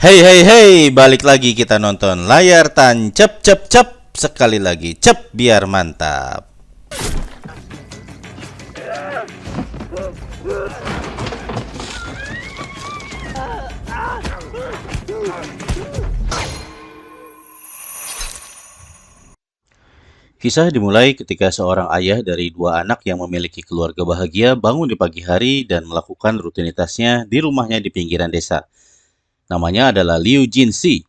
Hey hey hey, balik lagi kita nonton layar tancap cep cep. Sekali lagi cep biar mantap. Kisah dimulai ketika seorang ayah dari dua anak yang memiliki keluarga bahagia bangun di pagi hari dan melakukan rutinitasnya di rumahnya di pinggiran desa. Namanya adalah Liu Jinxi.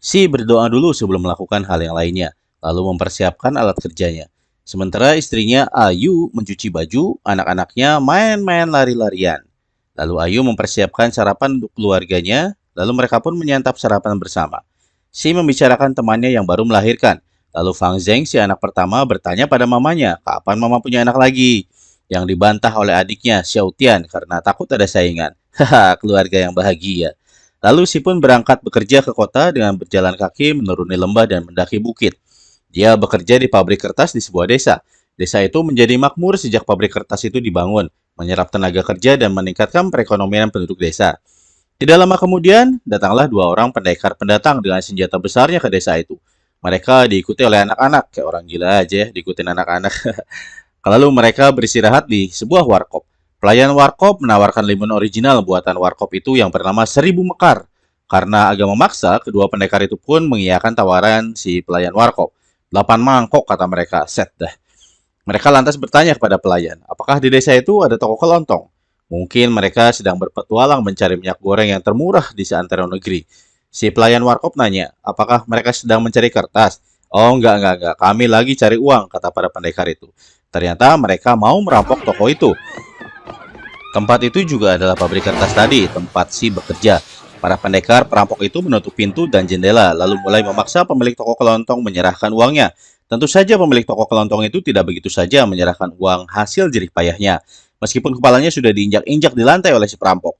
Si berdoa dulu sebelum melakukan hal yang lainnya, lalu mempersiapkan alat kerjanya. Sementara istrinya Ayu mencuci baju, anak-anaknya main-main lari-larian. Lalu Ayu mempersiapkan sarapan untuk keluarganya, lalu mereka pun menyantap sarapan bersama. Si membicarakan temannya yang baru melahirkan. Lalu Fang Zheng, si anak pertama, bertanya pada mamanya, kapan mama punya anak lagi? Yang dibantah oleh adiknya, Xiao Tian, karena takut ada saingan. Haha, keluarga yang bahagia. Lalu si pun berangkat bekerja ke kota dengan berjalan kaki menuruni lembah dan mendaki bukit. Dia bekerja di pabrik kertas di sebuah desa. Desa itu menjadi makmur sejak pabrik kertas itu dibangun, menyerap tenaga kerja dan meningkatkan perekonomian penduduk desa. Tidak lama kemudian, datanglah dua orang pendekar pendatang dengan senjata besarnya ke desa itu. Mereka diikuti oleh anak-anak, kayak orang gila aja ya, diikutin anak-anak. Lalu mereka beristirahat di sebuah warkop. Pelayan warkop menawarkan limun original buatan warkop itu yang bernama Seribu Mekar. Karena agak memaksa, kedua pendekar itu pun mengiyakan tawaran si pelayan warkop. 8 mangkok kata mereka, set dah. Mereka lantas bertanya kepada pelayan, apakah di desa itu ada toko kelontong? Mungkin mereka sedang berpetualang mencari minyak goreng yang termurah di seantero negeri. Si pelayan warkop nanya, apakah mereka sedang mencari kertas? Oh, enggak. Kami lagi cari uang, kata para pendekar itu. Ternyata mereka mau merampok toko itu. Tempat itu juga adalah pabrik kertas tadi, tempat si bekerja. Para pendekar perampok itu menutup pintu dan jendela, lalu mulai memaksa pemilik toko kelontong menyerahkan uangnya. Tentu saja pemilik toko kelontong itu tidak begitu saja menyerahkan uang hasil jerih payahnya, meskipun kepalanya sudah diinjak-injak di lantai oleh si perampok.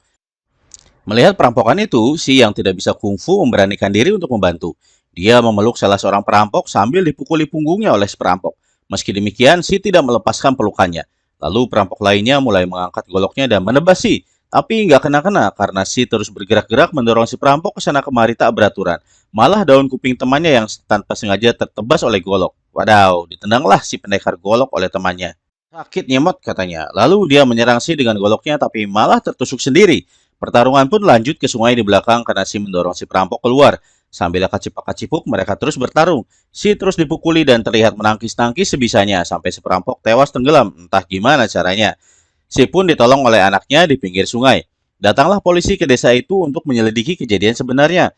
Melihat perampokan itu, si yang tidak bisa kungfu memberanikan diri untuk membantu. Dia memeluk salah seorang perampok sambil dipukuli punggungnya oleh si perampok. Meski demikian, si tidak melepaskan pelukannya. Lalu perampok lainnya mulai mengangkat goloknya dan menebas si. Tapi nggak kena-kena karena si terus bergerak-gerak mendorong si perampok ke sana kemari tak beraturan. Malah daun kuping temannya yang tanpa sengaja tertebas oleh golok. Wadaw, ditendanglah si pendekar golok oleh temannya. Sakit nyemot katanya. Lalu dia menyerang si dengan goloknya tapi malah tertusuk sendiri. Pertarungan pun lanjut ke sungai di belakang karena si mendorong si perampok keluar. Sambil kacipuk-kacipuk mereka terus bertarung. Si terus dipukuli dan terlihat menangkis-nangkis sebisanya sampai si perampok tewas tenggelam. Entah gimana caranya. Si pun ditolong oleh anaknya di pinggir sungai. Datanglah polisi ke desa itu untuk menyelidiki kejadian sebenarnya.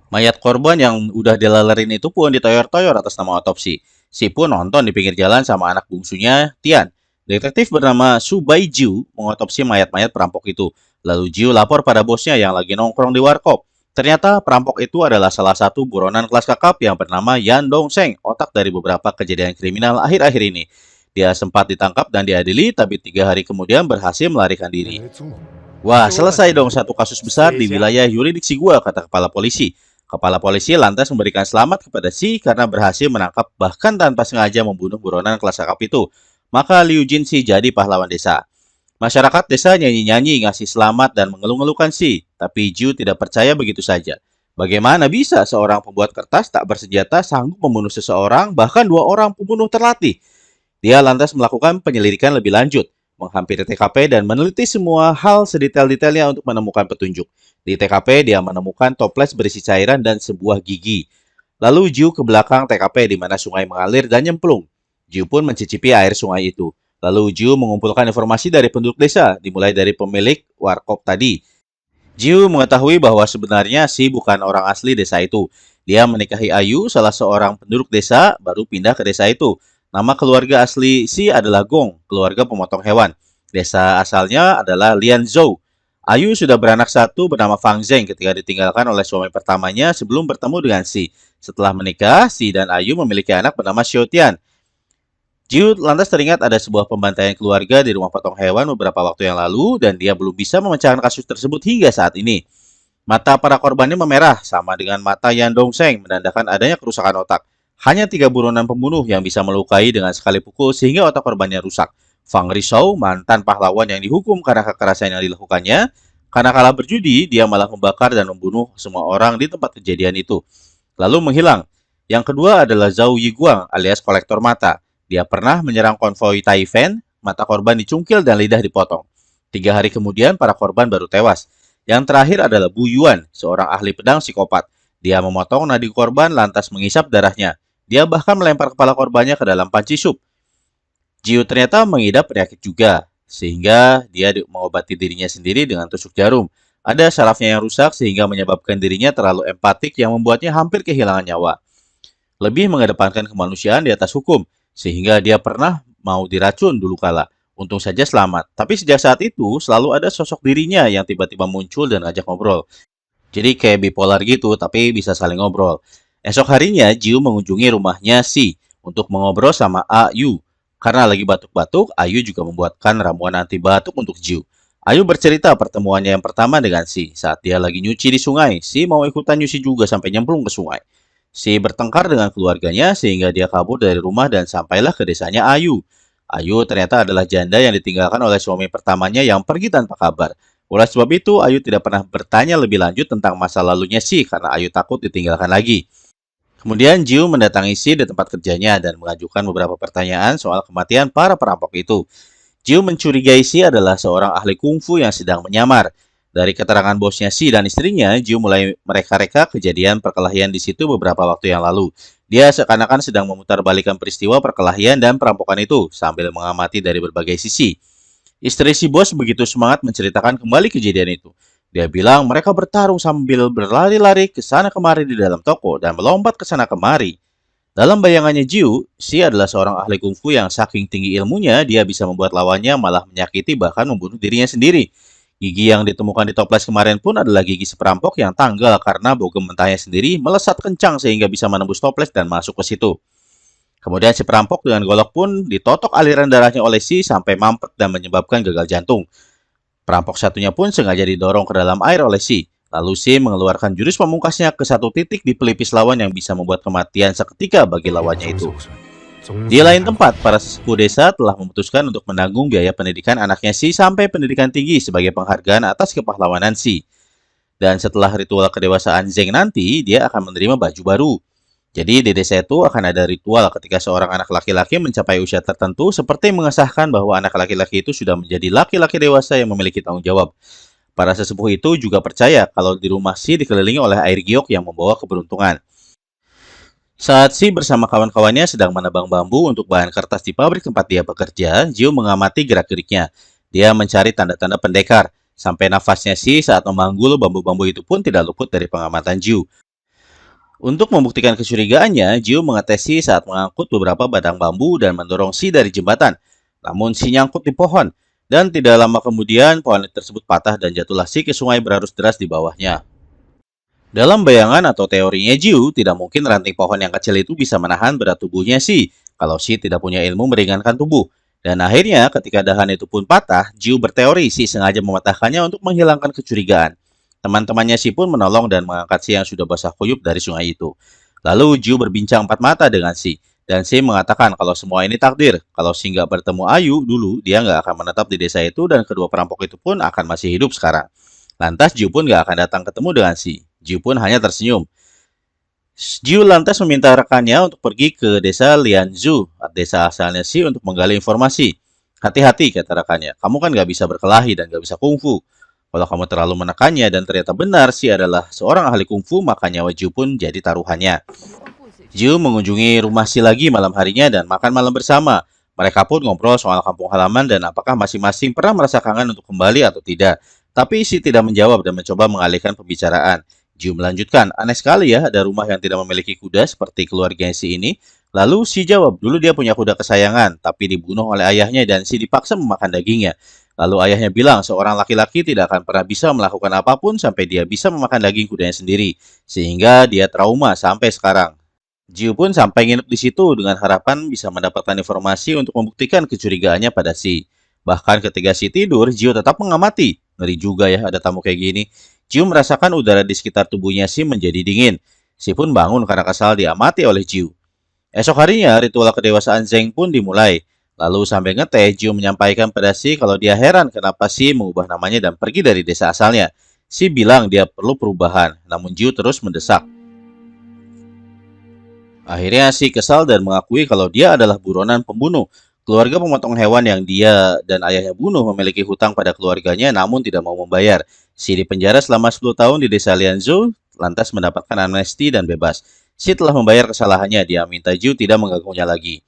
Mayat korban yang udah dilalerin itu pun ditoyor-toyor atas nama otopsi. Si pun nonton di pinggir jalan sama anak bungsunya, Tian. Detektif bernama Su Baiju mengotopsi mayat-mayat perampok itu. Lalu Jiu lapor pada bosnya yang lagi nongkrong di warkop. Ternyata perampok itu adalah salah satu buronan kelas kakap yang bernama Yan Dongsheng, otak dari beberapa kejadian kriminal akhir-akhir ini. Dia sempat ditangkap dan diadili, tapi 3 hari kemudian berhasil melarikan diri. Wah, selesai dong satu kasus besar di wilayah yurisdiksi gua, kata kepala polisi. Kepala polisi lantas memberikan selamat kepada Si karena berhasil menangkap bahkan tanpa sengaja membunuh buronan kelas kakap itu. Maka Liu Jinxi jadi pahlawan desa. Masyarakat desa nyanyi-nyanyi ngasih selamat dan mengeluh-ngeluhkan Si. Tapi Jiu tidak percaya begitu saja. Bagaimana bisa seorang pembuat kertas tak bersenjata sanggup membunuh seseorang, bahkan 2 orang pembunuh terlatih? Dia lantas melakukan penyelidikan lebih lanjut, menghampiri TKP dan meneliti semua hal sedetail-detailnya untuk menemukan petunjuk. Di TKP, dia menemukan toples berisi cairan dan sebuah gigi. Lalu Jiu ke belakang TKP di mana sungai mengalir dan nyemplung. Jiu pun mencicipi air sungai itu. Lalu Jiu mengumpulkan informasi dari penduduk desa, dimulai dari pemilik warkop tadi. Jiu mengetahui bahwa sebenarnya Si bukan orang asli desa itu. Dia menikahi Ayu, salah seorang penduduk desa, baru pindah ke desa itu. Nama keluarga asli Si adalah Gong, keluarga pemotong hewan. Desa asalnya adalah Lianzhou. Ayu sudah beranak satu bernama Fang Zheng ketika ditinggalkan oleh suami pertamanya sebelum bertemu dengan Si. Setelah menikah, Si dan Ayu memiliki anak bernama Xiao Tian. Jiu lantas teringat ada sebuah pembantaian keluarga di rumah potong hewan beberapa waktu yang lalu dan dia belum bisa memecahkan kasus tersebut hingga saat ini. Mata para korbannya memerah sama dengan mata Yan Dongsheng menandakan adanya kerusakan otak. Hanya 3 buronan pembunuh yang bisa melukai dengan sekali pukul sehingga otak korbannya rusak. Fang Rishou, mantan pahlawan yang dihukum karena kekerasan yang dilakukannya, Karena kalah berjudi, dia malah membakar dan membunuh semua orang di tempat kejadian itu, lalu menghilang. Yang kedua adalah Zhao Yiguang alias kolektor mata. Dia pernah menyerang konvoi Taifen, mata korban dicungkil dan lidah dipotong. 3 hari kemudian, para korban baru tewas. Yang terakhir adalah Bu Yuan, seorang ahli pedang psikopat. Dia memotong nadi korban lantas mengisap darahnya. Dia bahkan melempar kepala korbannya ke dalam panci sup. Jiu ternyata mengidap penyakit juga, sehingga dia mengobati dirinya sendiri dengan tusuk jarum. Ada sarafnya yang rusak sehingga menyebabkan dirinya terlalu empatik yang membuatnya hampir kehilangan nyawa. Lebih mengedepankan kemanusiaan di atas hukum, sehingga dia pernah mau diracun dulu kala. Untung saja selamat. Tapi sejak saat itu selalu ada sosok dirinya yang tiba-tiba muncul dan ngajak ngobrol. Jadi kayak bipolar gitu, tapi bisa saling ngobrol. Esok harinya, Jiu mengunjungi rumahnya Si untuk mengobrol sama Ayu. Karena lagi batuk-batuk, Ayu juga membuatkan ramuan anti batuk untuk Jiu. Ayu bercerita pertemuannya yang pertama dengan Si. Saat dia lagi nyuci di sungai, Si mau ikutan nyuci juga sampai nyemplung ke sungai. Si bertengkar dengan keluarganya sehingga dia kabur dari rumah dan sampailah ke desanya Ayu. Ayu ternyata adalah janda yang ditinggalkan oleh suami pertamanya yang pergi tanpa kabar. Oleh sebab itu, Ayu tidak pernah bertanya lebih lanjut tentang masa lalunya Si karena Ayu takut ditinggalkan lagi. Kemudian Jiu mendatangi Si di tempat kerjanya dan mengajukan beberapa pertanyaan soal kematian para perampok itu. Jiu mencurigai Si adalah seorang ahli kungfu yang sedang menyamar. Dari keterangan bosnya Si dan istrinya, Jiu mulai mereka-reka kejadian perkelahian di situ beberapa waktu yang lalu. Dia seakan-akan sedang memutarbalikkan peristiwa perkelahian dan perampokan itu sambil mengamati dari berbagai sisi. Istri si bos begitu semangat menceritakan kembali kejadian itu. Dia bilang mereka bertarung sambil berlari-lari ke sana kemari di dalam toko dan melompat ke sana kemari. Dalam bayangannya Jiu, Si adalah seorang ahli kungfu yang saking tinggi ilmunya, dia bisa membuat lawannya malah menyakiti bahkan membunuh dirinya sendiri. Gigi yang ditemukan di toples kemarin pun adalah gigi si perampok yang tanggal karena bogem mentahnya sendiri melesat kencang sehingga bisa menembus toples dan masuk ke situ. Kemudian si perampok dengan golok pun ditotok aliran darahnya oleh Si sampai mampet dan menyebabkan gagal jantung. Perampok satunya pun sengaja didorong ke dalam air oleh Si. Lalu Si mengeluarkan jurus pamungkasnya ke satu titik di pelipis lawan yang bisa membuat kematian seketika bagi lawannya itu. Di lain tempat, para sesepuh desa telah memutuskan untuk menanggung biaya pendidikan anaknya Si sampai pendidikan tinggi sebagai penghargaan atas kepahlawanan Si. Dan setelah ritual kedewasaan Zeng nanti, dia akan menerima baju baru. Jadi di desa itu akan ada ritual ketika seorang anak laki-laki mencapai usia tertentu seperti mengesahkan bahwa anak laki-laki itu sudah menjadi laki-laki dewasa yang memiliki tanggung jawab. Para sesepuh itu juga percaya kalau di rumah Si dikelilingi oleh air giok yang membawa keberuntungan. Saat Si bersama kawan-kawannya sedang menebang bambu untuk bahan kertas di pabrik tempat dia bekerja, Jiu mengamati gerak-geriknya. Dia mencari tanda-tanda pendekar, sampai nafasnya Si saat memanggul bambu-bambu itu pun tidak luput dari pengamatan Jiu. Untuk membuktikan kecurigaannya, Jiu mengetes Si saat mengangkut beberapa batang bambu dan mendorong Si dari jembatan. Namun Si nyangkut di pohon, dan tidak lama kemudian pohon tersebut patah dan jatuhlah Si ke sungai berarus deras di bawahnya. Dalam bayangan atau teorinya Jiu, tidak mungkin ranting pohon yang kecil itu bisa menahan berat tubuhnya Si, kalau Si tidak punya ilmu meringankan tubuh. Dan akhirnya ketika dahan itu pun patah, Jiu berteori Si sengaja mematahkannya untuk menghilangkan kecurigaan. Teman-temannya Si pun menolong dan mengangkat Si yang sudah basah kuyup dari sungai itu. Lalu Jiu berbincang empat mata dengan Si, dan Si mengatakan kalau semua ini takdir. Kalau Si nggak bertemu Ayu dulu, dia nggak akan menetap di desa itu dan kedua perampok itu pun akan masih hidup sekarang. Lantas Jiu pun nggak akan datang ketemu dengan Si. Jiu pun hanya tersenyum. Jiu lantas meminta rekannya untuk pergi ke desa Lianzhou, desa asalnya Si, untuk menggali informasi. Hati-hati, kata rekannya, kamu kan nggak bisa berkelahi dan nggak bisa kungfu. Kalau kamu terlalu menekannya dan ternyata benar Si adalah seorang ahli kungfu, maka nyawa Jiu pun jadi taruhannya. Jiu mengunjungi rumah Si lagi malam harinya dan makan malam bersama. Mereka pun ngobrol soal kampung halaman dan apakah masing-masing pernah merasa kangen untuk kembali atau tidak. Tapi Si tidak menjawab dan mencoba mengalihkan pembicaraan. Jiu melanjutkan, aneh sekali ya ada rumah yang tidak memiliki kuda seperti keluarga Si ini. Lalu Si jawab, dulu dia punya kuda kesayangan, tapi dibunuh oleh ayahnya dan Si dipaksa memakan dagingnya. Lalu ayahnya bilang seorang laki-laki tidak akan pernah bisa melakukan apapun sampai dia bisa memakan daging kudanya sendiri. Sehingga dia trauma sampai sekarang. Jiu pun sampai nginep di situ dengan harapan bisa mendapatkan informasi untuk membuktikan kecurigaannya pada Si. Bahkan ketika Si tidur, Jiu tetap mengamati. Ngeri juga ya ada tamu kayak gini. Jiu merasakan udara di sekitar tubuhnya Si menjadi dingin. Si pun bangun karena kesal diamati oleh Jiu. Esok harinya, ritual kedewasaan Zeng pun dimulai. Lalu sambil ngeteh, Jiu menyampaikan pada Si kalau dia heran kenapa Si mengubah namanya dan pergi dari desa asalnya. Si bilang dia perlu perubahan, namun Jiu terus mendesak. Akhirnya Si kesal dan mengakui kalau dia adalah buronan pembunuh. Keluarga pemotong hewan yang dia dan ayahnya bunuh memiliki hutang pada keluarganya namun tidak mau membayar. Si dipenjara selama 10 tahun di desa Lianzhou, lantas mendapatkan amnesti dan bebas. Si telah membayar kesalahannya, dia minta Jiu tidak mengganggunya lagi.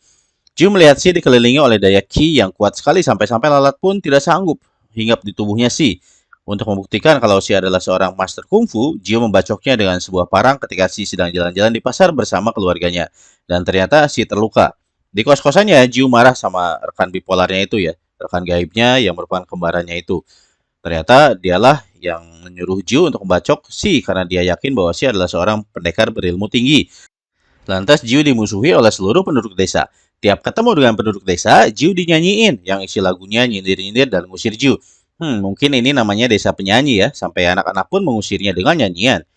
Jiu melihat Si dikelilingi oleh daya Qi yang kuat sekali sampai-sampai lalat pun tidak sanggup hinggap di tubuhnya Si. Untuk membuktikan kalau Si adalah seorang master kungfu, Jiu membacoknya dengan sebuah parang ketika Si sedang jalan-jalan di pasar bersama keluarganya. Dan ternyata Si terluka. Di kos-kosannya, Jiu marah sama rekan bipolarnya itu ya, rekan gaibnya yang merupakan kembarannya itu. Ternyata dialah yang menyuruh Jiu untuk membacok Si karena dia yakin bahwa Si adalah seorang pendekar berilmu tinggi. Lantas Jiu dimusuhi oleh seluruh penduduk desa. Tiap ketemu dengan penduduk desa, Jiu dinyanyiin, yang isi lagunya nyindir-nyindir dan ngusir Jiu. Mungkin ini namanya desa penyanyi ya, sampai anak-anak pun mengusirnya dengan nyanyian.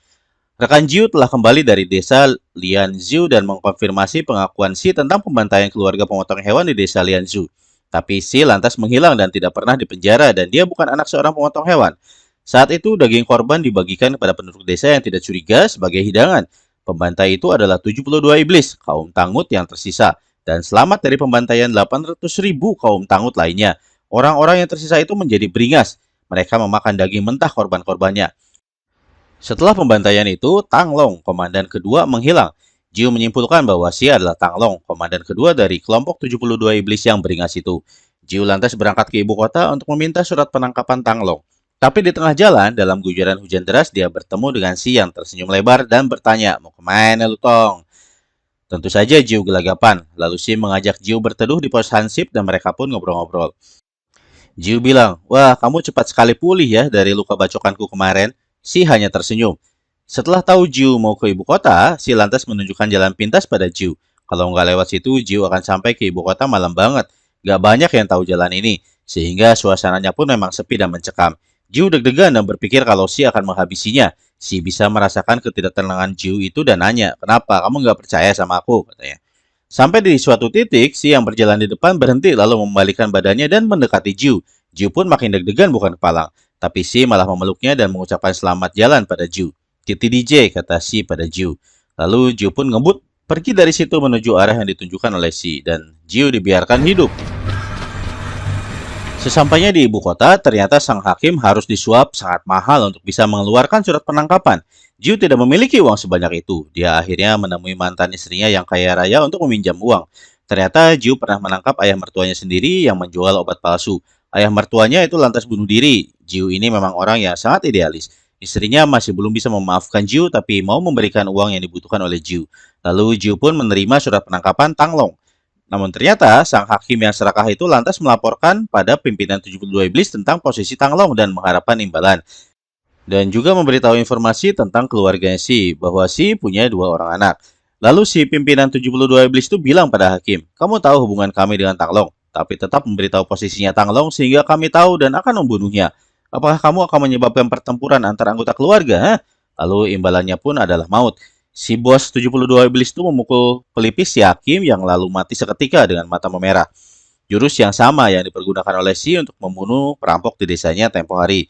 Rekan Jiu telah kembali dari desa Lianzhou dan mengkonfirmasi pengakuan Si tentang pembantaian keluarga pemotong hewan di desa Lianzhou. Tapi Si lantas menghilang dan tidak pernah dipenjara dan dia bukan anak seorang pemotong hewan. Saat itu daging korban dibagikan kepada penduduk desa yang tidak curiga sebagai hidangan. Pembantai itu adalah 72 iblis, kaum Tangut yang tersisa, dan selamat dari pembantaian 800.000 kaum Tangut lainnya. Orang-orang yang tersisa itu menjadi beringas. Mereka memakan daging mentah korban-korbannya. Setelah pembantaian itu, Tang Long, komandan kedua, menghilang. Jiu menyimpulkan bahwa Si adalah Tang Long, komandan kedua dari kelompok 72 iblis yang beringas itu. Jiu lantas berangkat ke ibu kota untuk meminta surat penangkapan Tang Long. Tapi di tengah jalan, dalam guguran hujan deras, dia bertemu dengan Si yang tersenyum lebar dan bertanya, "Mau kemana lu, Tong?" Tentu saja Jiu gelagapan. Lalu Si mengajak Jiu berteduh di pos hansip dan mereka pun ngobrol-ngobrol. Jiu bilang, "Wah, kamu cepat sekali pulih ya dari luka bacokanku kemarin." Si hanya tersenyum. Setelah tahu Jiu mau ke ibu kota, Si lantas menunjukkan jalan pintas pada Jiu. Kalau nggak lewat situ, Jiu akan sampai ke ibu kota malam banget. Nggak banyak yang tahu jalan ini, sehingga suasananya pun memang sepi dan mencekam. Jiu deg-degan dan berpikir kalau Si akan menghabisinya. Si bisa merasakan ketidaktenangan Jiu itu dan nanya, "Kenapa kamu nggak percaya sama aku?" katanya. Sampai di suatu titik, Si yang berjalan di depan berhenti lalu membalikan badannya dan mendekati Jiu. Jiu pun makin deg-degan bukan kepalang. Tapi Si malah memeluknya dan mengucapkan selamat jalan pada Jiu. "Titi DJ," kata Si pada Jiu. Lalu Jiu pun ngebut pergi dari situ menuju arah yang ditunjukkan oleh Si dan Jiu dibiarkan hidup. Sesampainya di ibu kota, ternyata sang hakim harus disuap sangat mahal untuk bisa mengeluarkan surat penangkapan. Jiu tidak memiliki uang sebanyak itu. Dia akhirnya menemui mantan istrinya yang kaya raya untuk meminjam uang. Ternyata Jiu pernah menangkap ayah mertuanya sendiri yang menjual obat palsu. Ayah mertuanya itu lantas bunuh diri. Jiu ini memang orang yang sangat idealis. Istrinya masih belum bisa memaafkan Jiu tapi mau memberikan uang yang dibutuhkan oleh Jiu. Lalu Jiu pun menerima surat penangkapan Tang Long. Namun ternyata sang hakim yang serakah itu lantas melaporkan pada pimpinan 72 iblis tentang posisi Tang Long dan mengharapkan imbalan. Dan juga memberitahu informasi tentang keluarganya Si, bahwa Si punya 2 orang anak. Lalu si pimpinan 72 iblis itu bilang pada hakim, "Kamu tahu hubungan kami dengan Tang Long, tapi tetap memberitahu posisinya Tang Long sehingga kami tahu dan akan membunuhnya. Apakah kamu akan menyebabkan pertempuran antara anggota keluarga?" Lalu imbalannya pun adalah maut. Si bos 72 iblis itu memukul pelipis si hakim yang lalu mati seketika dengan mata memerah. Jurus yang sama yang dipergunakan oleh Si untuk membunuh perampok di desanya tempo hari.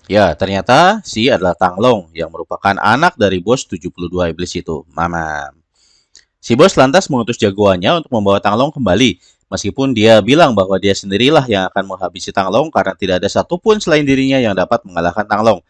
Ya, ternyata Si adalah Tang Long yang merupakan anak dari bos 72 iblis itu, Mamam. Si bos lantas mengutus jagoannya untuk membawa Tang Long kembali, meskipun dia bilang bahwa dia sendirilah yang akan menghabisi Tang Long karena tidak ada satupun selain dirinya yang dapat mengalahkan Tang Long.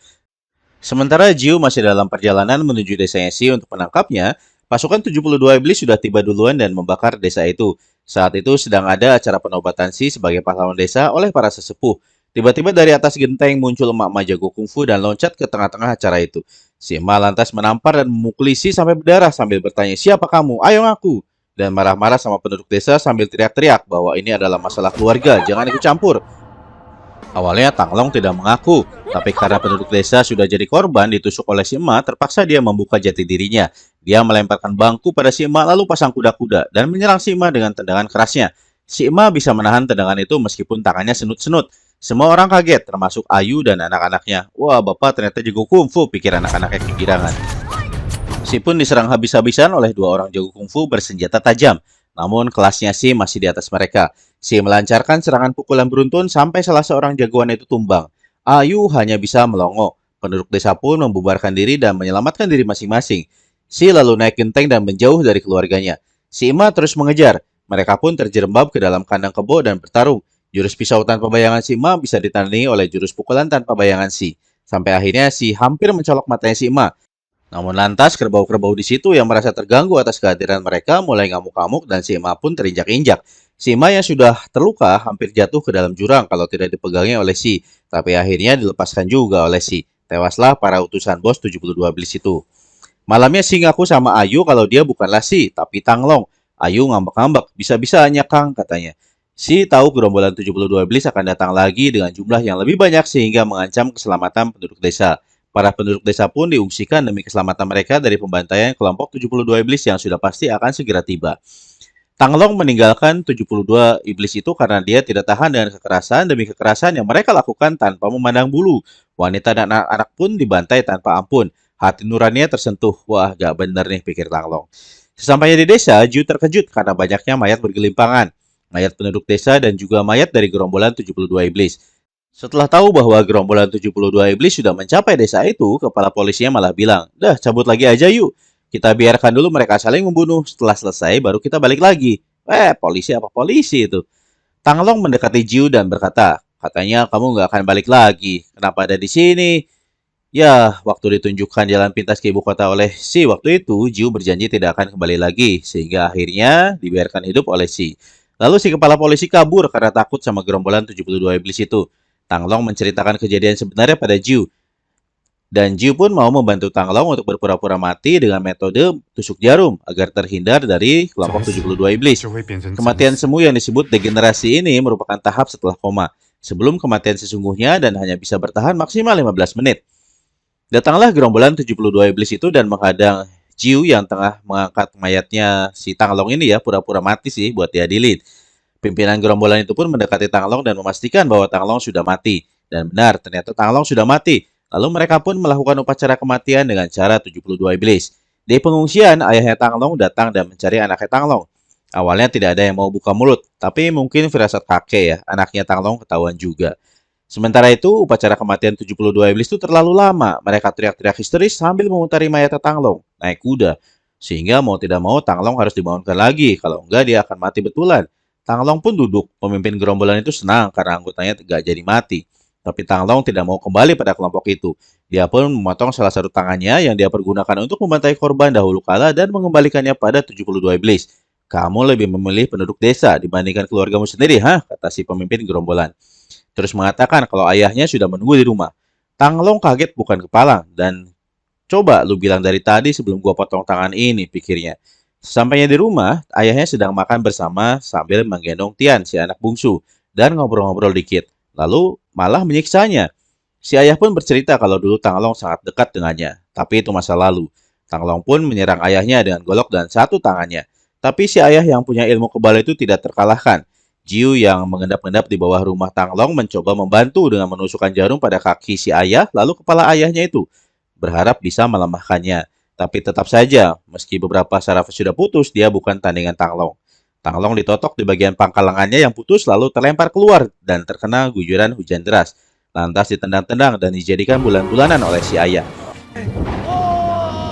Sementara Jiu masih dalam perjalanan menuju desanya Si untuk menangkapnya, pasukan 72 iblis sudah tiba duluan dan membakar desa itu. Saat itu sedang ada acara penobatan Si sebagai pahlawan desa oleh para sesepuh. Tiba-tiba dari atas genteng muncul emak-emak jago kungfu dan loncat ke tengah-tengah acara itu. Si emak lantas menampar dan memukuli Si sampai berdarah sambil bertanya, "Siapa kamu? Ayo ngaku!" Dan marah-marah sama penduduk desa sambil teriak-teriak bahwa ini adalah masalah keluarga, jangan ikut campur. Awalnya Tang Long tidak mengaku, tapi karena penduduk desa sudah jadi korban ditusuk oleh si emak, terpaksa dia membuka jati dirinya. Dia melemparkan bangku pada si emak lalu pasang kuda-kuda dan menyerang si emak dengan tendangan kerasnya. Si emak bisa menahan tendangan itu meskipun tangannya senut-senut. Semua orang kaget, termasuk Ayu dan anak-anaknya. "Wah, bapak ternyata jago kungfu," pikir anak-anaknya kegirangan. Si pun diserang habis-habisan oleh 2 orang jago kungfu bersenjata tajam. Namun kelasnya Si masih di atas mereka. Si melancarkan serangan pukulan beruntun sampai salah seorang jagoan itu tumbang. Ayu hanya bisa melongo. Penduduk desa pun membubarkan diri dan menyelamatkan diri masing-masing. Si lalu naik genteng dan menjauh dari keluarganya. Si Ima terus mengejar. Mereka pun terjerembab ke dalam kandang kebo dan bertarung. Jurus pisau tanpa bayangan si Ima bisa ditandingi oleh jurus pukulan tanpa bayangan si. Sampai akhirnya si hampir mencolok matanya si Ima. Namun lantas kerbau-kerbau di situ yang merasa terganggu atas kehadiran mereka mulai ngamuk-ngamuk dan si Ima pun terinjak-injak. Si Ima yang sudah terluka hampir jatuh ke dalam jurang kalau tidak dipegangi oleh si, tapi akhirnya dilepaskan juga oleh si. Tewaslah para utusan bos 72 iblis itu. Malamnya si ngaku sama Ayu kalau dia bukanlah si, tapi Tanglong. Ayu ngambek-ngambek, bisa-bisanya Kang katanya. Si tahu gerombolan 72 iblis akan datang lagi dengan jumlah yang lebih banyak sehingga mengancam keselamatan penduduk desa. Para penduduk desa pun diungsikan demi keselamatan mereka dari pembantaian kelompok 72 iblis yang sudah pasti akan segera tiba. Tanglong meninggalkan 72 iblis itu karena dia tidak tahan dengan kekerasan demi kekerasan yang mereka lakukan tanpa memandang bulu. Wanita dan anak-anak pun dibantai tanpa ampun. Hati nuraninya tersentuh. Wah, gak bener nih, pikir Tanglong. Sesampainya di desa, Ju terkejut karena banyaknya mayat bergelimpangan. Mayat penduduk desa dan juga mayat dari gerombolan 72 iblis. Setelah tahu bahwa gerombolan 72 iblis sudah mencapai desa itu, kepala polisinya malah bilang, "Dah, cabut lagi aja yuk. Kita biarkan dulu mereka saling membunuh. Setelah selesai, baru kita balik lagi." Polisi apa polisi itu? Tanglong mendekati Jiu dan berkata, "Katanya kamu nggak akan balik lagi. Kenapa ada di sini?" Ya, waktu ditunjukkan jalan pintas ke ibu kota oleh si waktu itu, Jiu berjanji tidak akan kembali lagi, sehingga akhirnya dibiarkan hidup oleh si. Lalu si kepala polisi kabur karena takut sama gerombolan 72 iblis itu. Tanglong menceritakan kejadian sebenarnya pada Jiu. Dan Jiu pun mau membantu Tanglong untuk berpura-pura mati dengan metode tusuk jarum agar terhindar dari kelompok 72 iblis. Kematian semu yang disebut degenerasi ini merupakan tahap setelah koma, sebelum kematian sesungguhnya dan hanya bisa bertahan maksimal 15 menit. Datanglah gerombolan 72 iblis itu dan menghadang Jiu yang tengah mengangkat mayatnya si Tanglong ini ya, pura-pura mati sih buat diadilin. Pimpinan gerombolan itu pun mendekati Tanglong dan memastikan bahwa Tanglong sudah mati. Dan benar, ternyata Tanglong sudah mati. Lalu mereka pun melakukan upacara kematian dengan cara 72 iblis. Di pengungsian, ayahnya Tanglong datang dan mencari anaknya Tanglong. Awalnya tidak ada yang mau buka mulut, tapi mungkin firasat kakek ya, anaknya Tanglong ketahuan juga. Sementara itu, upacara kematian 72 iblis itu terlalu lama. Mereka teriak-teriak histeris sambil memutari mayat Tanglong naik kuda. Sehingga mau tidak mau Tanglong harus dibangunkan lagi, kalau enggak dia akan mati betulan. Tanglong pun duduk. Pemimpin gerombolan itu senang karena anggotanya tidak jadi mati. Tapi Tanglong tidak mau kembali pada kelompok itu. Dia pun memotong salah satu tangannya yang dia pergunakan untuk membantai korban dahulu kala dan mengembalikannya pada 72 iblis. "Kamu lebih memilih penduduk desa dibandingkan keluargamu sendiri, hah?" kata si pemimpin gerombolan. Terus mengatakan kalau ayahnya sudah menunggu di rumah. Tanglong kaget bukan kepala dan, "Coba lu bilang dari tadi sebelum gua potong tangan ini," pikirnya. Sampainya di rumah, ayahnya sedang makan bersama sambil menggendong Tian, si anak bungsu, dan ngobrol-ngobrol dikit. Lalu malah menyiksanya. Si ayah pun bercerita kalau dulu Tanglong sangat dekat dengannya, tapi itu masa lalu. Tanglong pun menyerang ayahnya dengan golok dan satu tangannya. Tapi si ayah yang punya ilmu kebal itu tidak terkalahkan. Jiu yang mengendap-endap di bawah rumah Tanglong mencoba membantu dengan menusukkan jarum pada kaki si ayah, lalu kepala ayahnya itu, berharap bisa melemahkannya. Tapi tetap saja, meski beberapa saraf sudah putus, dia bukan tandingan Tanglong. Tanglong ditotok di bagian pangkal lengannya yang putus lalu terlempar keluar dan terkena guyuran hujan deras. Lantas ditendang-tendang dan dijadikan bulan-bulanan oleh si ayah.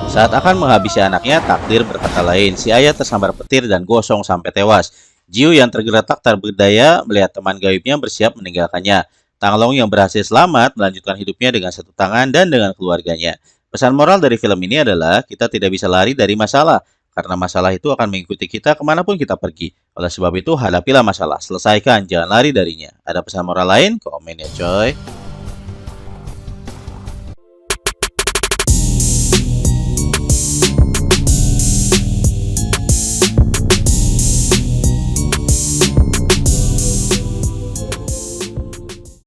Saat akan menghabisi anaknya, takdir berkata lain. Si ayah tersambar petir dan gosong sampai tewas. Jiu yang tergeletak tak berdaya melihat teman gaibnya bersiap meninggalkannya. Tanglong yang berhasil selamat melanjutkan hidupnya dengan satu tangan dan dengan keluarganya. Pesan moral dari film ini adalah kita tidak bisa lari dari masalah, karena masalah itu akan mengikuti kita kemanapun kita pergi. Oleh sebab itu, hadapilah masalah, selesaikan, jangan lari darinya. Ada pesan moral lain? Komen ya coy.